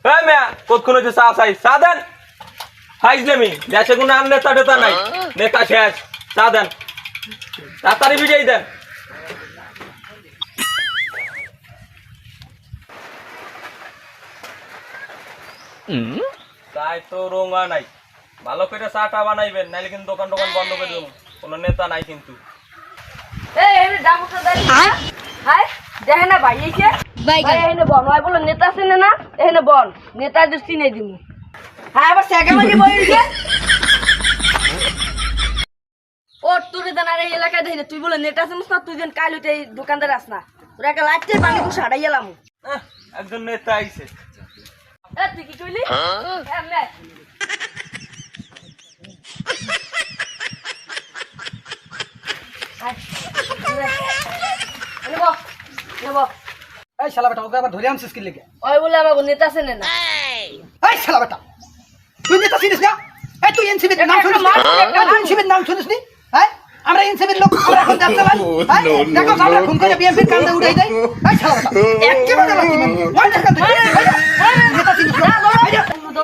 এই মিয়া কতক্ষণ হচ্ছে চা চাই চা দেন ফাইজলামি দেশে কোনো আর নেতা টেতা নাই নেতা শেষ চা দেন তাড়াতাড়ি বিজয়ী দেন তাই তো রোঙা নাই ভালো করে চাটা বানাইবেন নাইলে কিন্তু দোকান টোকান বন্ধ করে দেবো কোনো নেতা নাই কিন্তু এই এমনি ডাবুটা দাঁড়ি হাই দেখে না ভাই এসে ভাই এখানে বন হয় বলো নেতা চিনে না এখানে বন নেতা যদি চিনে দিমু হ্যাঁ আবার সেকে মাঝে বইছে ও তোর দানার এই এলাকায় দেখি তুই বলে নেতা চিনিস না তুই যেন কাল হইতে এই দোকানদার আস না তোর একটা লাইটে পানি তো সাড়াই গেলাম একজন নেতা আইছে এ তুই কি কইলি হ্যাঁ মে এই শালা বেটা ওকে আবার ধরে আনছিস কি লেগে ওই বলে আমার নেতা চেনে না এই শালা বেটা তুই নেতা চিনিস না এই তুই এনসিবির নাম শুনিস না তুই এনসিবির নাম শুনিস নি হ্যাঁ আমরা এনসিবির লোক আমরা এখন দেশ চালাই হ্যাঁ দেখো আমরা খুন করে বিএনপির কান্দে উড়াই দেয় এই শালা বেটা একেবারে লাগি মানে ওই দেখা